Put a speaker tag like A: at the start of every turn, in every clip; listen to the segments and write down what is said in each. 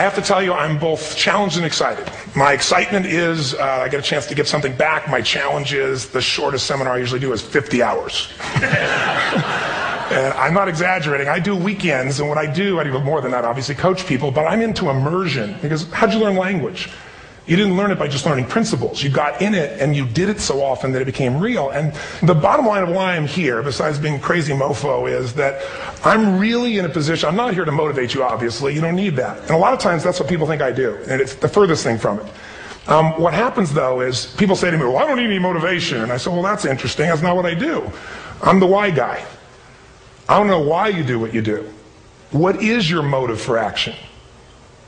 A: I have to tell you, I'm both challenged and excited. My excitement is I get a chance to give something back. My challenge is the shortest seminar I usually do is 50 hours. And I'm not exaggerating. I do weekends, and what I do more than that, obviously, coach people, but I'm into immersion. Because how'd you learn language? You didn't learn it by just learning principles. You got in it, and you did it so often that it became real. And the bottom line of why I'm here, besides being a crazy mofo, is that I'm really in a position, I'm not here to motivate you, obviously. You don't need that. And a lot of times, that's what people think I do. And it's the furthest thing from it. What happens, though, is people say to me, well, I don't need any motivation. And I say, well, that's interesting. That's not what I do. I'm the why guy. I don't know why you do what you do. What is your motive for action?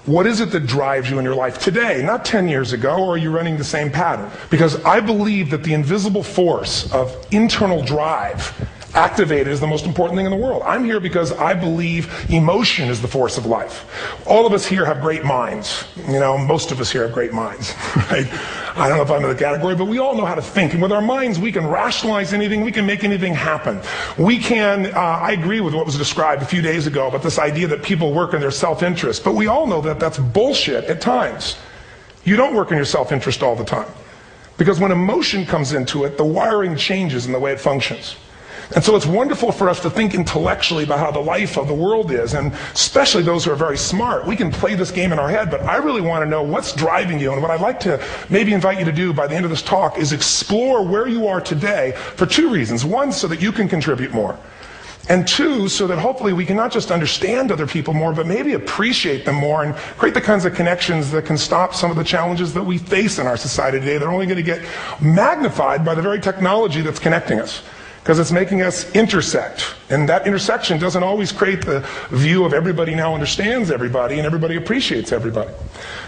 A: What is it that drives you in your life today, not 10 years ago, or are you running the same pattern? Because I believe that the invisible force of internal drive activated is the most important thing in the world. I'm here because I believe emotion is the force of life. All of us here have great minds. You know, most of us here have great minds. Right? I don't know if I'm in the category, but we all know how to think. And with our minds, we can rationalize anything. We can make anything happen. We can, I agree with what was described a few days ago about this idea that people work in their self-interest. But we all know that that's bullshit at times. You don't work in your self-interest all the time. Because when emotion comes into it, the wiring changes in the way it functions. And so it's wonderful for us to think intellectually about how the life of the world is, and especially those who are very smart. We can play this game in our head, but I really want to know what's driving you. And what I'd like to maybe invite you to do by the end of this talk is explore where you are today for two reasons. One, so that you can contribute more. And two, so that hopefully we can not just understand other people more, but maybe appreciate them more and create the kinds of connections that can stop some of the challenges that we face in our society today. They're only going to get magnified by the very technology that's connecting us, because it's making us intersect. And that intersection doesn't always create the view of everybody now understands everybody and everybody appreciates everybody.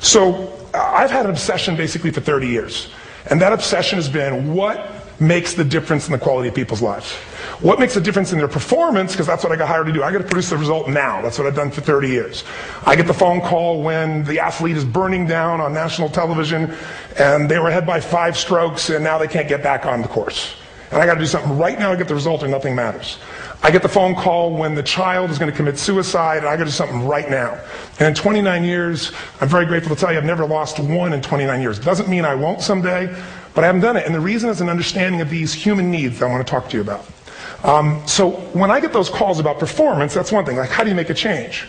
A: So I've had an obsession basically for 30 years. And that obsession has been what makes the difference in the quality of people's lives. What makes a difference in their performance, because that's what I got hired to do. I got to produce the result now. That's what I've done for 30 years. I get the phone call when the athlete is burning down on national television and they were ahead by 5 strokes and now they can't get back on the course. And I got to do something right now to get the result or nothing matters. I get the phone call when the child is going to commit suicide, and I got to do something right now. And in 29 years, I'm very grateful to tell you I've never lost one in 29 years. Doesn't mean I won't someday, but I haven't done it. And the reason is an understanding of these human needs that I want to talk to you about. So when I get those calls about performance, that's one thing, like how do you make a change?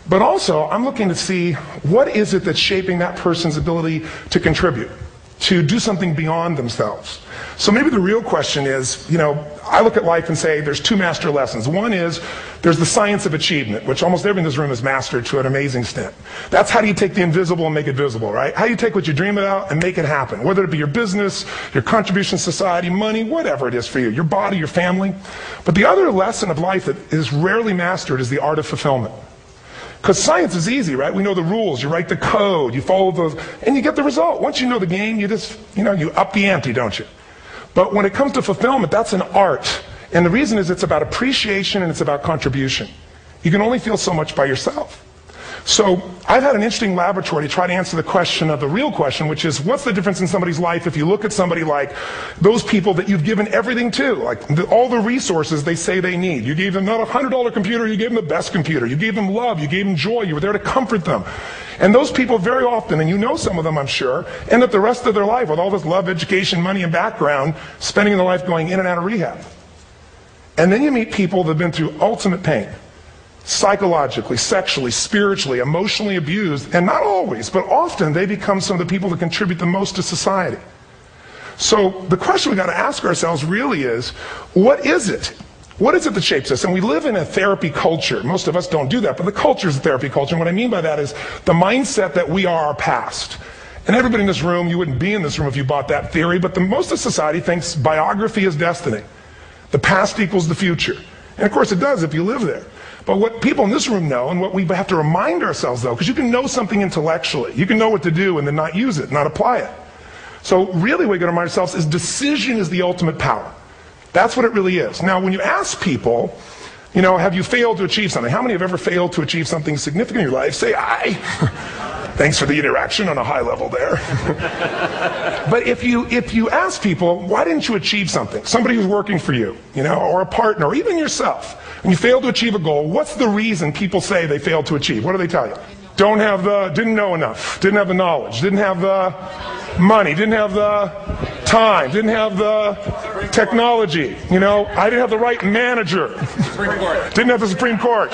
A: But also, I'm looking to see what is it that's shaping that person's ability to contribute, to do something beyond themselves. So maybe the real question is, you know, I look at life and say there's 2 master lessons. One is there's the science of achievement, which almost everyone in this room has mastered to an amazing extent. That's how do you take the invisible and make it visible, right? How do you take what you dream about and make it happen, whether it be your business, your contribution to society, money, whatever it is for you, your body, your family. But the other lesson of life that is rarely mastered is the art of fulfillment. Because science is easy, right? We know the rules. You write the code, you follow those, and you get the result. Once you know the game, you just, you know, you up the ante, don't you? But when it comes to fulfillment, that's an art. And the reason is it's about appreciation and it's about contribution. You can only feel so much by yourself. So I've had an interesting laboratory to try to answer the question of the real question, which is what's the difference in somebody's life if you look at somebody like those people that you've given everything to, like all the resources they say they need. You gave them not a $100 computer, you gave them the best computer. You gave them love, you gave them joy, you were there to comfort them. And those people very often, and you know some of them I'm sure, end up the rest of their life with all this love, education, money, and background, spending their life going in and out of rehab. And then you meet people that have been through ultimate pain. Psychologically, sexually, spiritually, emotionally abused, and not always, but often they become some of the people that contribute the most to society. So the question we got to ask ourselves really is, what is it? What is it that shapes us? And we live in a therapy culture. Most of us don't do that, but the culture is a therapy culture. And what I mean by that is the mindset that we are our past. And everybody in this room, you wouldn't be in this room if you bought that theory, but most of society thinks biography is destiny. The past equals the future. And of course it does if you live there. But what people in this room know, and what we have to remind ourselves though, because you can know something intellectually, you can know what to do and then not use it, not apply it. So really what we got to remind ourselves is decision is the ultimate power. That's what it really is. Now when you ask people, you know, have you failed to achieve something? How many have ever failed to achieve something significant in your life? Say aye. Thanks for the interaction on a high level there. But if you ask people, why didn't you achieve something? Somebody who's working for you, you know, or a partner, or even yourself, and you failed to achieve a goal, what's the reason people say they failed to achieve? What do they tell you? didn't know enough, didn't have the knowledge, didn't have the money, didn't have the time, didn't have the technology. I didn't have the right manager. Didn't have the Supreme Court.